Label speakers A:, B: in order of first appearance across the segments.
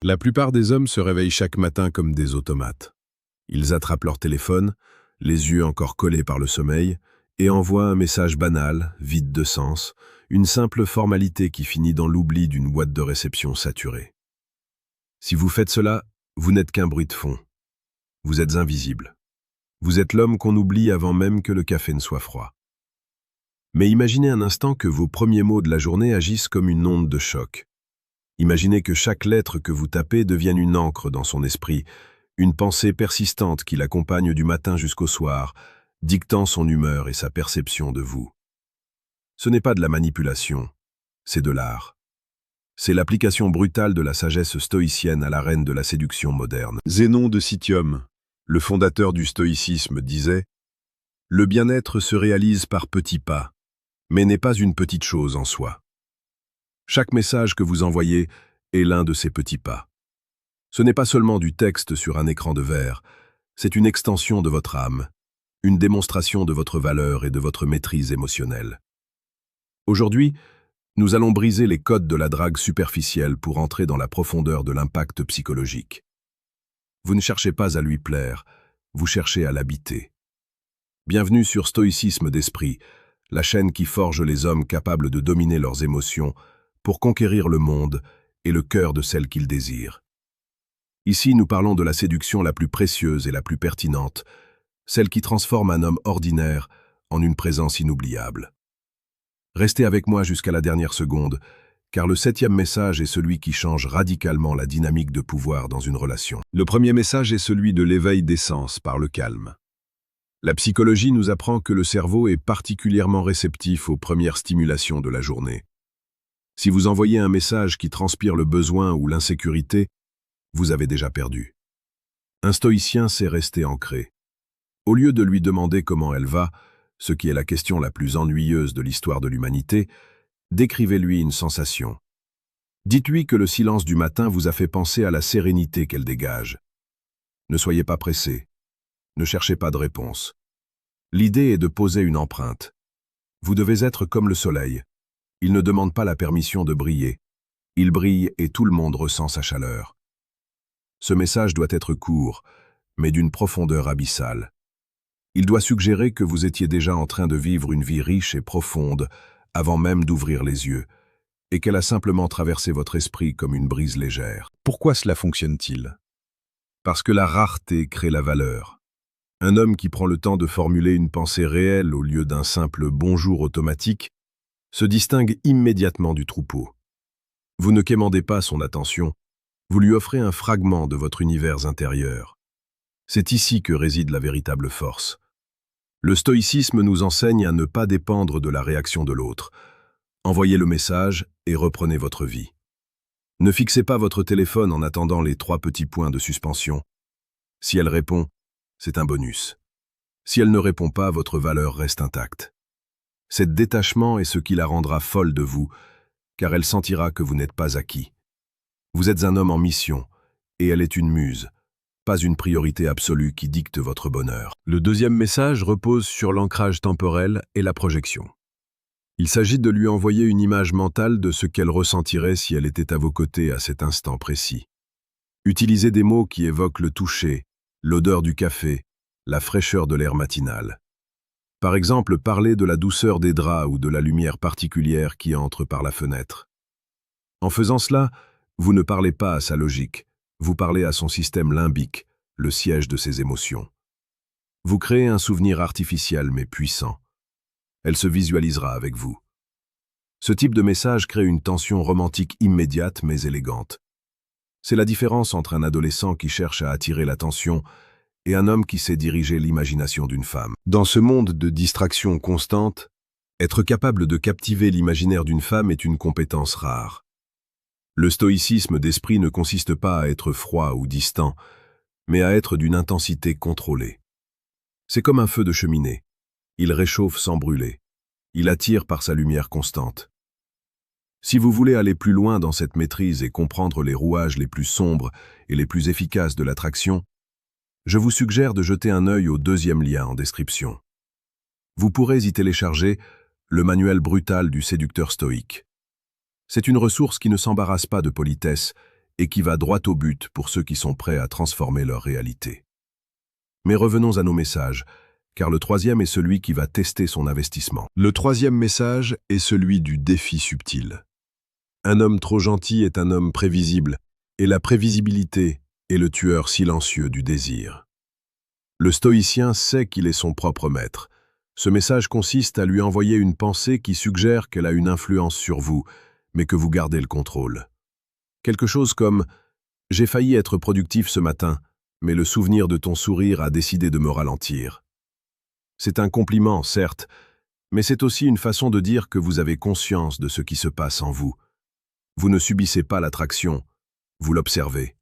A: La plupart des hommes se réveillent chaque matin comme des automates. Ils attrapent leur téléphone, les yeux encore collés par le sommeil, et envoient un message banal, vide de sens, une simple formalité qui finit dans l'oubli d'une boîte de réception saturée. Si vous faites cela, vous n'êtes qu'un bruit de fond. Vous êtes invisible. Vous êtes l'homme qu'on oublie avant même que le café ne soit froid. Mais imaginez un instant que vos premiers mots de la journée agissent comme une onde de choc. Imaginez que chaque lettre que vous tapez devienne une encre dans son esprit, une pensée persistante qui l'accompagne du matin jusqu'au soir, dictant son humeur et sa perception de vous. Ce n'est pas de la manipulation, c'est de l'art. C'est l'application brutale de la sagesse stoïcienne à l'arène de la séduction moderne. Zénon de Citium, le fondateur du stoïcisme, disait « Le bien-être se réalise par petits pas, mais n'est pas une petite chose en soi. » Chaque message que vous envoyez est l'un de ces petits pas. Ce n'est pas seulement du texte sur un écran de verre, c'est une extension de votre âme, une démonstration de votre valeur et de votre maîtrise émotionnelle. Aujourd'hui, nous allons briser les codes de la drague superficielle pour entrer dans la profondeur de l'impact psychologique. Vous ne cherchez pas à lui plaire, vous cherchez à l'habiter. Bienvenue sur Stoïcisme d'Esprit, la chaîne qui forge les hommes capables de dominer leurs émotions pour conquérir le monde et le cœur de celle qu'ils désirent. Ici, nous parlons de la séduction la plus précieuse et la plus pertinente, celle qui transforme un homme ordinaire en une présence inoubliable. Restez avec moi jusqu'à la dernière seconde, car le 7e message est celui qui change radicalement la dynamique de pouvoir dans une relation. Le premier message est celui de l'éveil des sens par le calme. La psychologie nous apprend que le cerveau est particulièrement réceptif aux premières stimulations de la journée. Si vous envoyez un message qui transpire le besoin ou l'insécurité, vous avez déjà perdu. Un stoïcien sait rester ancré. Au lieu de lui demander comment elle va, ce qui est la question la plus ennuyeuse de l'histoire de l'humanité, décrivez-lui une sensation. Dites-lui que le silence du matin vous a fait penser à la sérénité qu'elle dégage. Ne soyez pas pressé. Ne cherchez pas de réponse. L'idée est de poser une empreinte. Vous devez être comme le soleil. Il ne demande pas la permission de briller. Il brille et tout le monde ressent sa chaleur. Ce message doit être court, mais d'une profondeur abyssale. Il doit suggérer que vous étiez déjà en train de vivre une vie riche et profonde avant même d'ouvrir les yeux, et qu'elle a simplement traversé votre esprit comme une brise légère. Pourquoi cela fonctionne-t-il? Parce que la rareté crée la valeur. Un homme qui prend le temps de formuler une pensée réelle au lieu d'un simple bonjour automatique se distingue immédiatement du troupeau. Vous ne quémandez pas son attention, vous lui offrez un fragment de votre univers intérieur. C'est ici que réside la véritable force. Le stoïcisme nous enseigne à ne pas dépendre de la réaction de l'autre. Envoyez le message et reprenez votre vie. Ne fixez pas votre téléphone en attendant les 3 petits points de suspension. Si elle répond, c'est un bonus. Si elle ne répond pas, votre valeur reste intacte. Cet détachement est ce qui la rendra folle de vous, car elle sentira que vous n'êtes pas acquis. Vous êtes un homme en mission, et elle est une muse, pas une priorité absolue qui dicte votre bonheur. Le deuxième message repose sur l'ancrage temporel et la projection. Il s'agit de lui envoyer une image mentale de ce qu'elle ressentirait si elle était à vos côtés à cet instant précis. Utilisez des mots qui évoquent le toucher, l'odeur du café, la fraîcheur de l'air matinal. Par exemple, parlez de la douceur des draps ou de la lumière particulière qui entre par la fenêtre. En faisant cela, vous ne parlez pas à sa logique, vous parlez à son système limbique, le siège de ses émotions. Vous créez un souvenir artificiel mais puissant. Elle se visualisera avec vous. Ce type de message crée une tension romantique immédiate mais élégante. C'est la différence entre un adolescent qui cherche à attirer l'attention et un homme qui sait diriger l'imagination d'une femme. Dans ce monde de distraction constante, être capable de captiver l'imaginaire d'une femme est une compétence rare. Le stoïcisme d'esprit ne consiste pas à être froid ou distant, mais à être d'une intensité contrôlée. C'est comme un feu de cheminée. Il réchauffe sans brûler. Il attire par sa lumière constante. Si vous voulez aller plus loin dans cette maîtrise et comprendre les rouages les plus sombres et les plus efficaces de l'attraction, je vous suggère de jeter un œil au 2e lien en description. Vous pourrez y télécharger le manuel brutal du séducteur stoïque. C'est une ressource qui ne s'embarrasse pas de politesse et qui va droit au but pour ceux qui sont prêts à transformer leur réalité. Mais revenons à nos messages, car le troisième est celui qui va tester son investissement. Le troisième message est celui du défi subtil. Un homme trop gentil est un homme prévisible, et la prévisibilité est le tueur silencieux du désir. Le stoïcien sait qu'il est son propre maître. Ce message consiste à lui envoyer une pensée qui suggère qu'elle a une influence sur vous, mais que vous gardez le contrôle. Quelque chose comme « J'ai failli être productif ce matin, mais le souvenir de ton sourire a décidé de me ralentir. » C'est un compliment, certes, mais c'est aussi une façon de dire que vous avez conscience de ce qui se passe en vous. Vous ne subissez pas l'attraction, vous l'observez.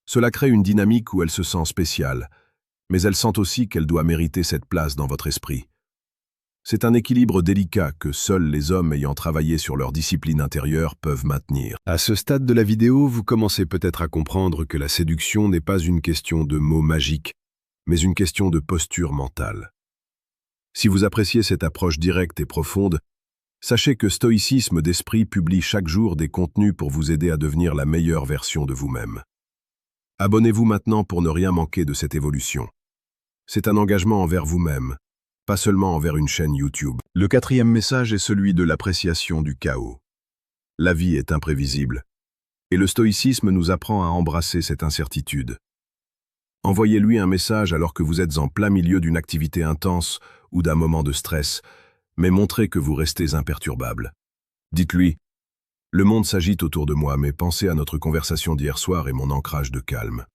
A: Cela crée une dynamique où elle se sent spéciale, mais elle sent aussi qu'elle doit mériter cette place dans votre esprit. C'est un équilibre délicat que seuls les hommes ayant travaillé sur leur discipline intérieure peuvent maintenir. À ce stade de la vidéo, vous commencez peut-être à comprendre que la séduction n'est pas une question de mots magiques, mais une question de posture mentale. Si vous appréciez cette approche directe et profonde, sachez que Stoïcisme d'Esprit publie chaque jour des contenus pour vous aider à devenir la meilleure version de vous-même. Abonnez-vous maintenant pour ne rien manquer de cette évolution. C'est un engagement envers vous-même, pas seulement envers une chaîne YouTube. Le quatrième message est celui de l'appréciation du chaos. La vie est imprévisible, et le stoïcisme nous apprend à embrasser cette incertitude. Envoyez-lui un message alors que vous êtes en plein milieu d'une activité intense ou d'un moment de stress, mais montrez que vous restez imperturbable. Dites-lui « Le monde s'agite autour de moi, mais pensez à notre conversation d'hier soir et mon ancrage de calme. »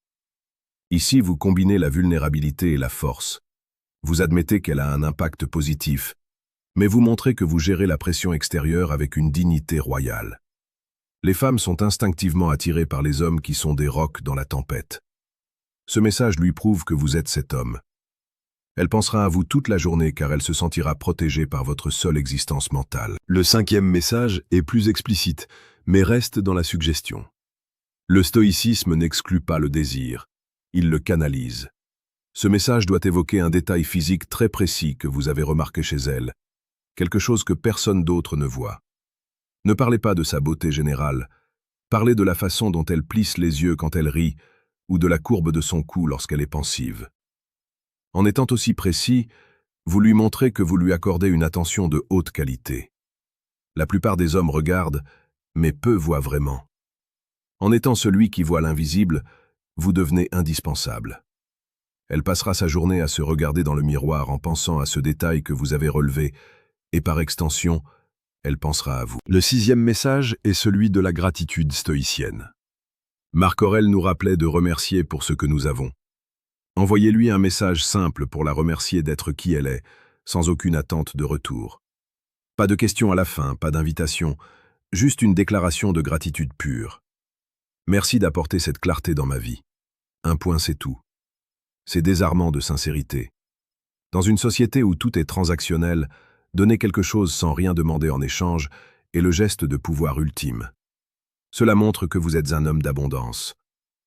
A: Ici, vous combinez la vulnérabilité et la force. Vous admettez qu'elle a un impact positif, mais vous montrez que vous gérez la pression extérieure avec une dignité royale. Les femmes sont instinctivement attirées par les hommes qui sont des rocs dans la tempête. Ce message lui prouve que vous êtes cet homme. Elle pensera à vous toute la journée car elle se sentira protégée par votre seule existence mentale. Le cinquième message est plus explicite, mais reste dans la suggestion. Le stoïcisme n'exclut pas le désir, il le canalise. Ce message doit évoquer un détail physique très précis que vous avez remarqué chez elle, quelque chose que personne d'autre ne voit. Ne parlez pas de sa beauté générale, parlez de la façon dont elle plisse les yeux quand elle rit, ou de la courbe de son cou lorsqu'elle est pensive. En étant aussi précis, vous lui montrez que vous lui accordez une attention de haute qualité. La plupart des hommes regardent, mais peu voient vraiment. En étant celui qui voit l'invisible, vous devenez indispensable. Elle passera sa journée à se regarder dans le miroir en pensant à ce détail que vous avez relevé, et par extension, elle pensera à vous. Le sixième message est celui de la gratitude stoïcienne. Marc Aurèle nous rappelait de remercier pour ce que nous avons. Envoyez-lui un message simple pour la remercier d'être qui elle est, sans aucune attente de retour. Pas de questions à la fin, pas d'invitation, juste une déclaration de gratitude pure. Merci d'apporter cette clarté dans ma vie. Un point, c'est tout. C'est désarmant de sincérité. Dans une société où tout est transactionnel, donner quelque chose sans rien demander en échange est le geste de pouvoir ultime. Cela montre que vous êtes un homme d'abondance.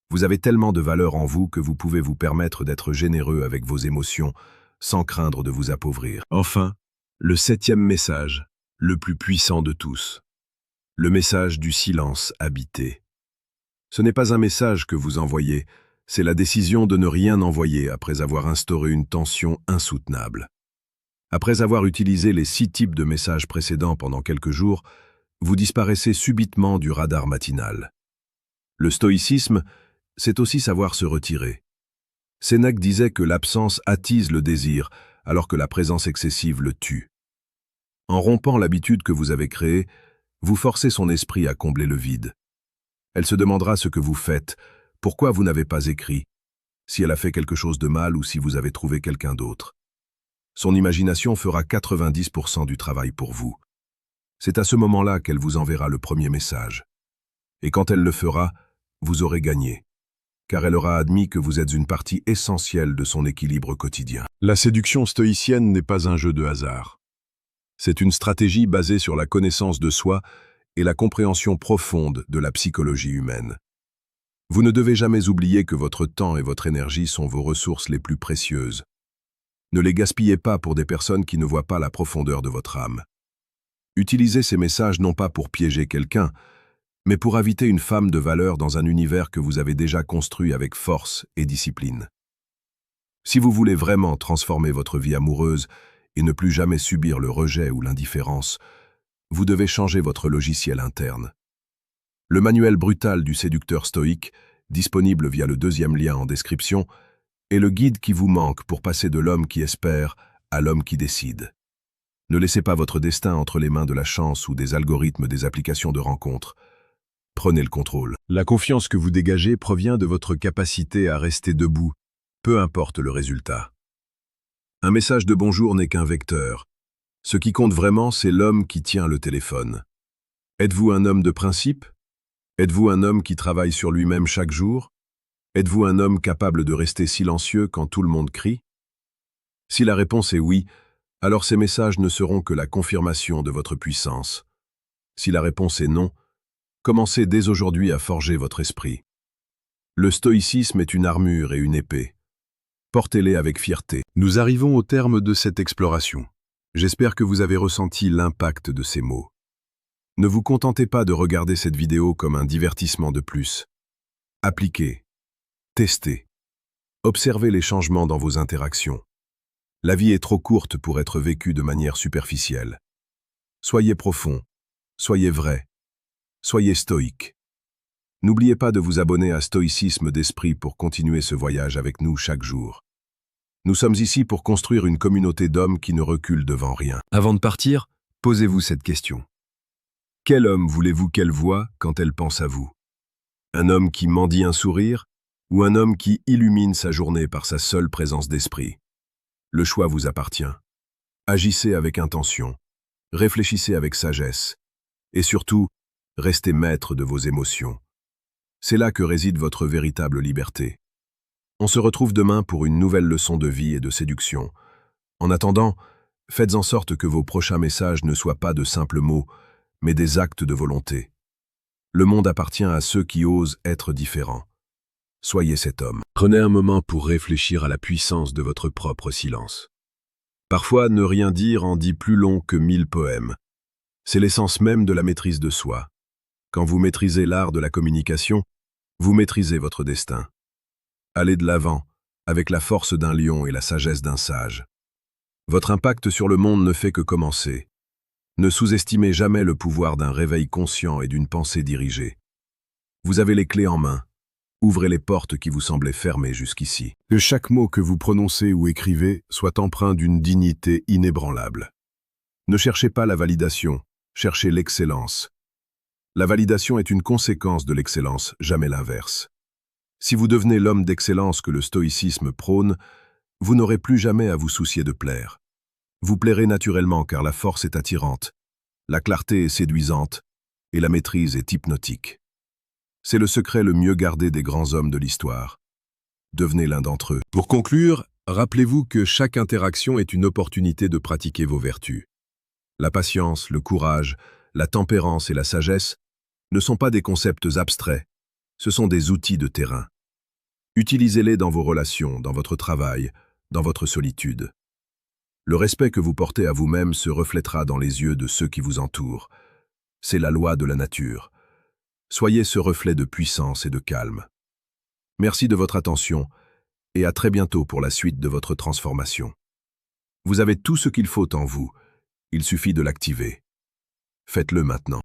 A: Vous avez tellement de valeur en vous que vous pouvez vous permettre d'être généreux avec vos émotions, sans craindre de vous appauvrir. Enfin, le septième message, le plus puissant de tous. Le message du silence habité. Ce n'est pas un message que vous envoyez, c'est la décision de ne rien envoyer après avoir instauré une tension insoutenable. Après avoir utilisé les 6 types de messages précédents pendant quelques jours, vous disparaissez subitement du radar matinal. Le stoïcisme, c'est aussi savoir se retirer. Sénèque disait que l'absence attise le désir, alors que la présence excessive le tue. En rompant l'habitude que vous avez créée, vous forcez son esprit à combler le vide. Elle se demandera ce que vous faites, pourquoi vous n'avez pas écrit, si elle a fait quelque chose de mal ou si vous avez trouvé quelqu'un d'autre. Son imagination fera 90% du travail pour vous. C'est à ce moment-là qu'elle vous enverra le premier message. Et quand elle le fera, vous aurez gagné, car elle aura admis que vous êtes une partie essentielle de son équilibre quotidien. La séduction stoïcienne n'est pas un jeu de hasard. C'est une stratégie basée sur la connaissance de soi et la compréhension profonde de la psychologie humaine. Vous ne devez jamais oublier que votre temps et votre énergie sont vos ressources les plus précieuses. Ne les gaspillez pas pour des personnes qui ne voient pas la profondeur de votre âme. Utilisez ces messages non pas pour piéger quelqu'un, mais pour inviter une femme de valeur dans un univers que vous avez déjà construit avec force et discipline. Si vous voulez vraiment transformer votre vie amoureuse et ne plus jamais subir le rejet ou l'indifférence, vous devez changer votre logiciel interne. Le manuel brutal du séducteur stoïque, disponible via le deuxième lien en description, est le guide qui vous manque pour passer de l'homme qui espère à l'homme qui décide. Ne laissez pas votre destin entre les mains de la chance ou des algorithmes des applications de rencontres. Prenez le contrôle. La confiance que vous dégagez provient de votre capacité à rester debout, peu importe le résultat. Un message de bonjour n'est qu'un vecteur. Ce qui compte vraiment, c'est l'homme qui tient le téléphone. Êtes-vous un homme de principe? Êtes-vous un homme qui travaille sur lui-même chaque jour? Êtes-vous un homme capable de rester silencieux quand tout le monde crie? Si la réponse est oui, alors ces messages ne seront que la confirmation de votre puissance. Si la réponse est non, commencez dès aujourd'hui à forger votre esprit. Le stoïcisme est une armure et une épée. Portez-les avec fierté. Nous arrivons au terme de cette exploration. J'espère que vous avez ressenti l'impact de ces mots. Ne vous contentez pas de regarder cette vidéo comme un divertissement de plus. Appliquez, testez, observez les changements dans vos interactions. La vie est trop courte pour être vécue de manière superficielle. Soyez profond, soyez vrai, soyez stoïque. N'oubliez pas de vous abonner à Stoïcisme d'Esprit pour continuer ce voyage avec nous chaque jour. Nous sommes ici pour construire une communauté d'hommes qui ne reculent devant rien. Avant de partir, posez-vous cette question. Quel homme voulez-vous qu'elle voie quand elle pense à vous? Un homme qui mendie un sourire ou un homme qui illumine sa journée par sa seule présence d'esprit? Le choix vous appartient. Agissez avec intention, réfléchissez avec sagesse et surtout, restez maître de vos émotions. C'est là que réside votre véritable liberté. On se retrouve demain pour une nouvelle leçon de vie et de séduction. En attendant, faites en sorte que vos prochains messages ne soient pas de simples mots, mais des actes de volonté. Le monde appartient à ceux qui osent être différents. Soyez cet homme. Prenez un moment pour réfléchir à la puissance de votre propre silence. Parfois, ne rien dire en dit plus long que 1000 poèmes. C'est l'essence même de la maîtrise de soi. Quand vous maîtrisez l'art de la communication, vous maîtrisez votre destin. Allez de l'avant, avec la force d'un lion et la sagesse d'un sage. Votre impact sur le monde ne fait que commencer. Ne sous-estimez jamais le pouvoir d'un réveil conscient et d'une pensée dirigée. Vous avez les clés en main. Ouvrez les portes qui vous semblaient fermées jusqu'ici. Que chaque mot que vous prononcez ou écrivez soit empreint d'une dignité inébranlable. Ne cherchez pas la validation, cherchez l'excellence. La validation est une conséquence de l'excellence, jamais l'inverse. Si vous devenez l'homme d'excellence que le stoïcisme prône, vous n'aurez plus jamais à vous soucier de plaire. Vous plairez naturellement car la force est attirante, la clarté est séduisante et la maîtrise est hypnotique. C'est le secret le mieux gardé des grands hommes de l'histoire. Devenez l'un d'entre eux. Pour conclure, rappelez-vous que chaque interaction est une opportunité de pratiquer vos vertus. La patience, le courage, la tempérance et la sagesse ne sont pas des concepts abstraits, ce sont des outils de terrain. Utilisez-les dans vos relations, dans votre travail, dans votre solitude. Le respect que vous portez à vous-même se reflètera dans les yeux de ceux qui vous entourent. C'est la loi de la nature. Soyez ce reflet de puissance et de calme. Merci de votre attention et à très bientôt pour la suite de votre transformation. Vous avez tout ce qu'il faut en vous, il suffit de l'activer. Faites-le maintenant.